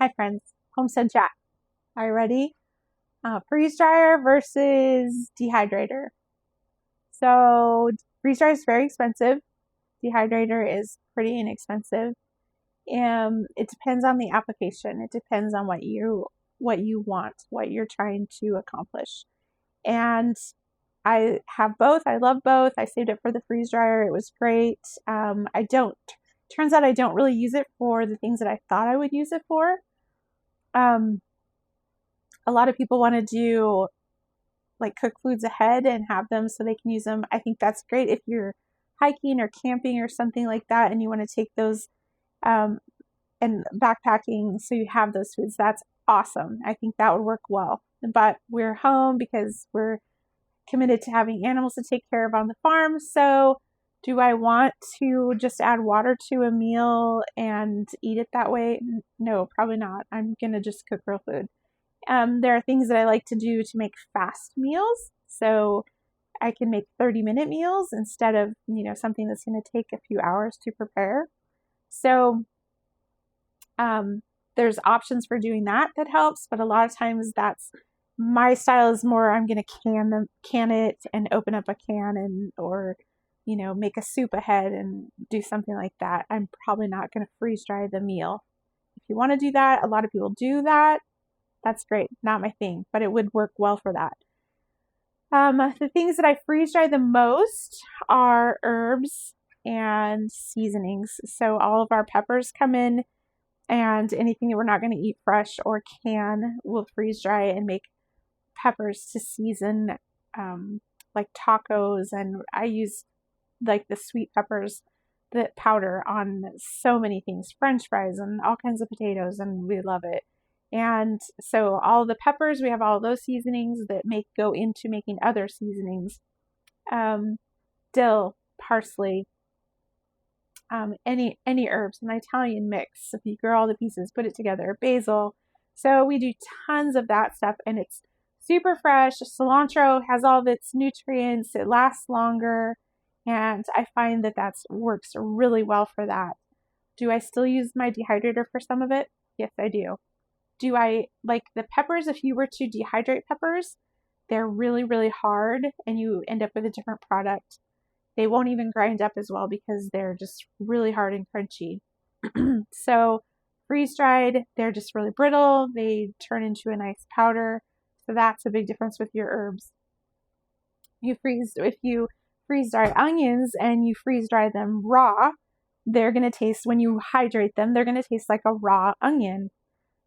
Hi friends, Homestead chat. Are you ready? Freeze dryer versus dehydrator. So freeze dryer is very expensive. Dehydrator is pretty inexpensive. And it depends on the application. It depends on what you want, what you're trying to accomplish. And I have both. I love both. I saved it for the freeze dryer. It was great. Turns out I don't really use it for the things that I thought I would use it for. Um, a lot of people want to do like cook foods ahead and have them so they can use them. I think that's great if you're hiking or camping or something like that and you want to take those um, and backpacking so you have those foods. That's awesome. I think that would work well. But we're home because we're committed to having animals to take care of on the farm. So do I want to just add water to a meal and eat it that way? No, probably not. I'm going to just cook real food. There are things that I like to do to make fast meals. So I can make 30-minute meals instead of, something that's going to take a few hours to prepare. So there's options for doing that helps, but a lot of times my style is more I'm going to can it and open up a can or make a soup ahead and do something like that. I'm probably not going to freeze dry the meal. If you want to do that, a lot of people do that. That's great. Not my thing, but it would work well for that. The things that I freeze dry the most are herbs and seasonings. So all of our peppers come in, and anything that we're not going to eat fresh or can, we'll freeze dry and make peppers to season, like tacos. And I use like the sweet peppers, the powder on so many things, French fries and all kinds of potatoes, and we love it. And so all the peppers, we have all those seasonings that go into making other seasonings. Dill, parsley, any herbs, an Italian mix. If you grow all the pieces, put it together, basil. So we do tons of that stuff, and it's super fresh. Cilantro has all of its nutrients. It lasts longer, and I find that works really well for that. Do I still use my dehydrator for some of it? Yes, I do. Do I like the peppers? If you were to dehydrate peppers, they're really, really hard and you end up with a different product. They won't even grind up as well because they're just really hard and crunchy. So freeze dried, they're just really brittle. They turn into a nice powder. So that's a big difference with your herbs. If you freeze dry onions and you freeze dry them raw, they're going to taste, when you hydrate them, they're going to taste like a raw onion.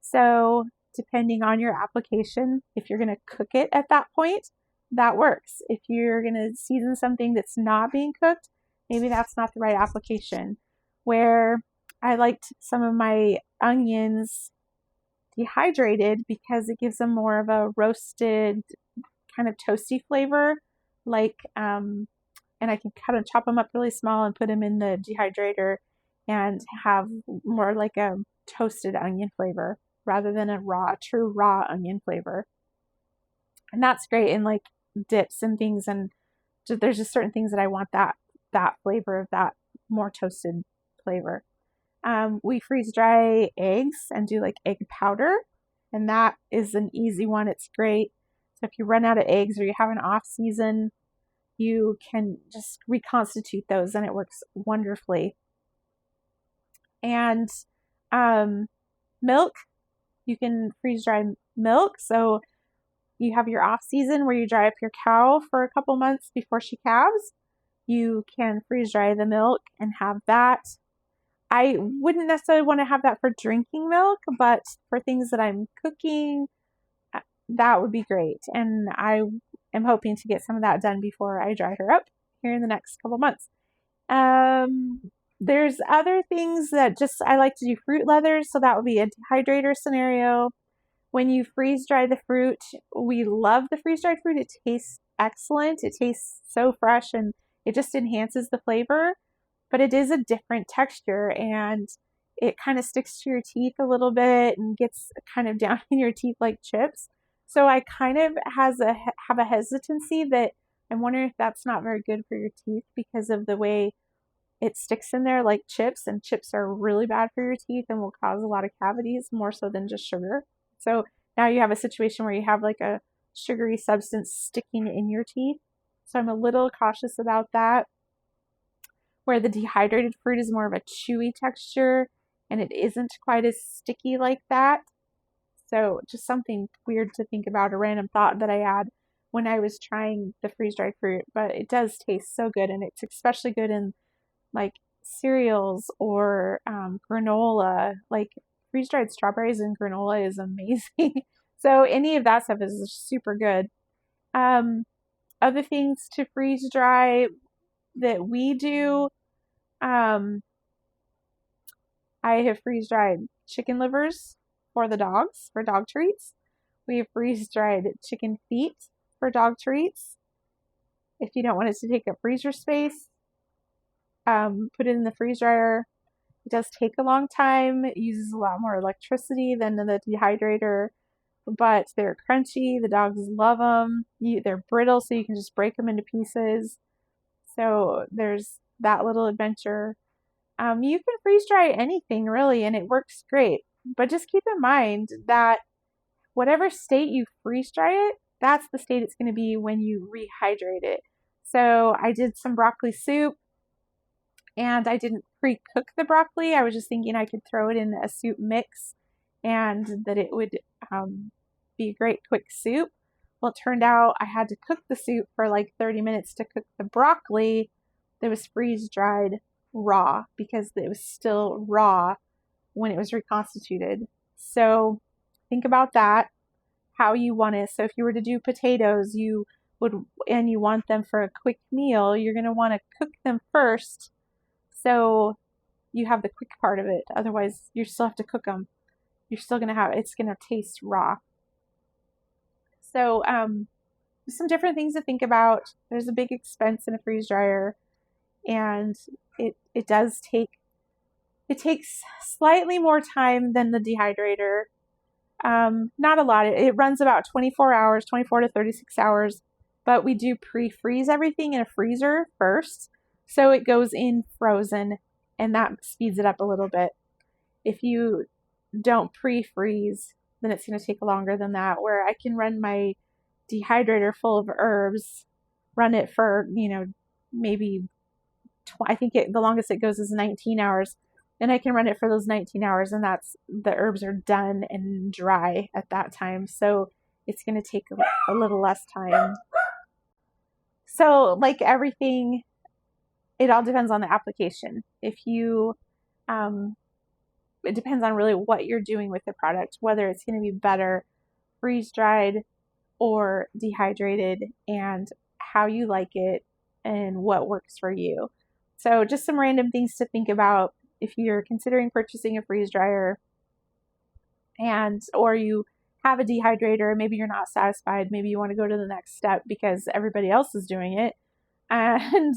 So depending on your application, if you're going to cook it at that point, that works. If you're going to season something that's not being cooked, maybe that's not the right application. Where I liked some of my onions dehydrated because it gives them more of a roasted kind of toasty flavor, and I can chop them up really small and put them in the dehydrator and have more like a toasted onion flavor rather than a true raw onion flavor. And that's great in like dips and things, and there's just certain things that I want that flavor of that more toasted flavor. We freeze dry eggs and do like egg powder, and that is an easy one. It's great. So if you run out of eggs or you have an off season, you can just reconstitute those and it works wonderfully. And milk, you can freeze dry milk. So you have your off season where you dry up your cow for a couple months before she calves. You can freeze dry the milk and have that. I wouldn't necessarily want to have that for drinking milk, but for things that I'm cooking, that would be great. And I am hoping to get some of that done before I dry her up here in the next couple months. There's other things that I like to do fruit leathers, so that would be a dehydrator scenario. When you freeze dry the fruit, we love the freeze dried fruit. It tastes excellent. It tastes so fresh and it just enhances the flavor, but it is a different texture and it kind of sticks to your teeth a little bit and gets kind of down in your teeth like chips. So I kind of have a hesitancy that I'm wondering if that's not very good for your teeth because of the way it sticks in there like chips, and chips are really bad for your teeth and will cause a lot of cavities, more so than just sugar. So now you have a situation where you have like a sugary substance sticking in your teeth. So I'm a little cautious about that. Where the dehydrated fruit is more of a chewy texture and it isn't quite as sticky like that. So just something weird to think about, a random thought that I had when I was trying the freeze-dried fruit, but it does taste so good, and it's especially good in like cereals or granola. Like freeze-dried strawberries and granola is amazing. So any of that stuff is super good. Other things to freeze dry that we do, I have freeze dried chicken livers for the dogs for dog treats. We have freeze dried chicken feet for dog treats. If you don't want it to take up freezer space, put it in the freeze dryer. It does take a long time. It uses a lot more electricity than the dehydrator, but they're crunchy. The dogs love them. They're brittle, so you can just break them into pieces. So there's that little adventure. You can freeze dry anything really, and it works great. But just keep in mind that whatever state you freeze dry it, that's the state it's going to be when you rehydrate it. So I did some broccoli soup, and I didn't pre-cook the broccoli. I was just thinking I could throw it in a soup mix and that it would be a great quick soup. Well, it turned out I had to cook the soup for like 30 minutes to cook the broccoli that was freeze dried raw, because it was still raw when it was reconstituted. So think about that, how you want it. So if you were to do potatoes, you want them for a quick meal, you're going to want to cook them first, so you have the quick part of it. Otherwise, you still have to cook them. You're still going to have, it's going to taste raw. So some different things to think about. There's a big expense in a freeze dryer, and it takes slightly more time than the dehydrator. Not a lot. It runs about 24 to 36 hours, but we do pre-freeze everything in a freezer first. So it goes in frozen, and that speeds it up a little bit. If you don't pre-freeze, then it's going to take longer than that, where I can run my dehydrator full of herbs, run it for, maybe, I think the longest it goes is 19 hours. And I can run it for those 19 hours, and the herbs are done and dry at that time. So it's going to take a little less time. So like everything, it all depends on the application. If you, it depends on really what you're doing with the product, whether it's going to be better freeze-dried or dehydrated, and how you like it and what works for you. So just some random things to think about if you're considering purchasing a freeze dryer, or you have a dehydrator, maybe you're not satisfied, maybe you want to go to the next step because everybody else is doing it. And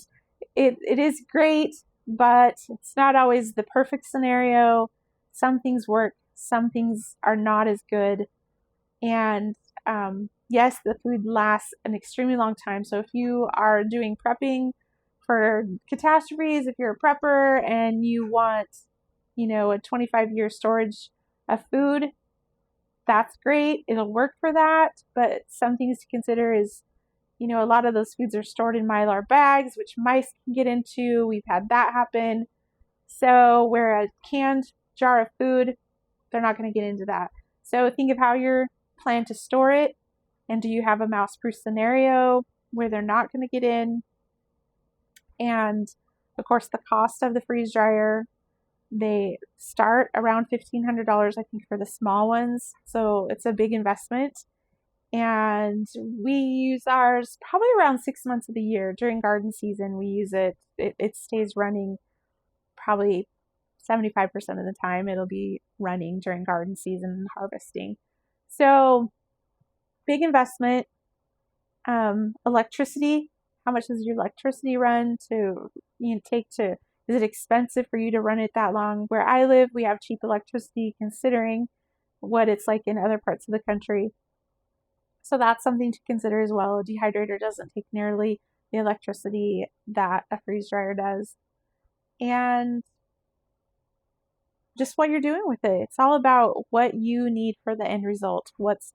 it is great, but it's not always the perfect scenario. Some things work, some things are not as good. And yes, the food lasts an extremely long time. So if you are doing prepping for catastrophes, if you're a prepper and you want, a 25-year storage of food, that's great. It'll work for that. But some things to consider is, a lot of those foods are stored in Mylar bags, which mice can get into. We've had that happen. So where a canned jar of food, they're not going to get into that. So think of how you're plan to store it, and do you have a mouse-proof scenario where they're not going to get in? And of course, the cost of the freeze dryer, they start around $1,500, I think, for the small ones. So it's a big investment. And we use ours probably around 6 months of the year. During garden season, we use it. It stays running probably 75% of the time. It'll be running during garden season and harvesting. So big investment. Electricity. How much does your electricity run to take to? Is it expensive for you to run it that long? Where I live, we have cheap electricity considering what it's like in other parts of the country. So that's something to consider as well. A dehydrator doesn't take nearly the electricity that a freeze dryer does. and just what you're doing with it. It's all about what you need for the end result. What's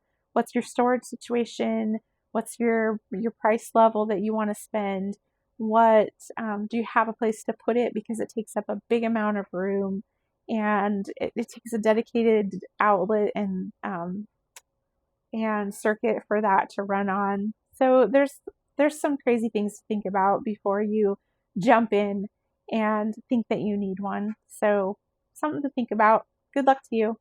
your storage situation? What's your price level that you want to spend? What do you have a place to put it, because it takes up a big amount of room, and it takes a dedicated outlet and circuit for that to run on. So there's some crazy things to think about before you jump in and think that you need one. So something to think about. Good luck to you.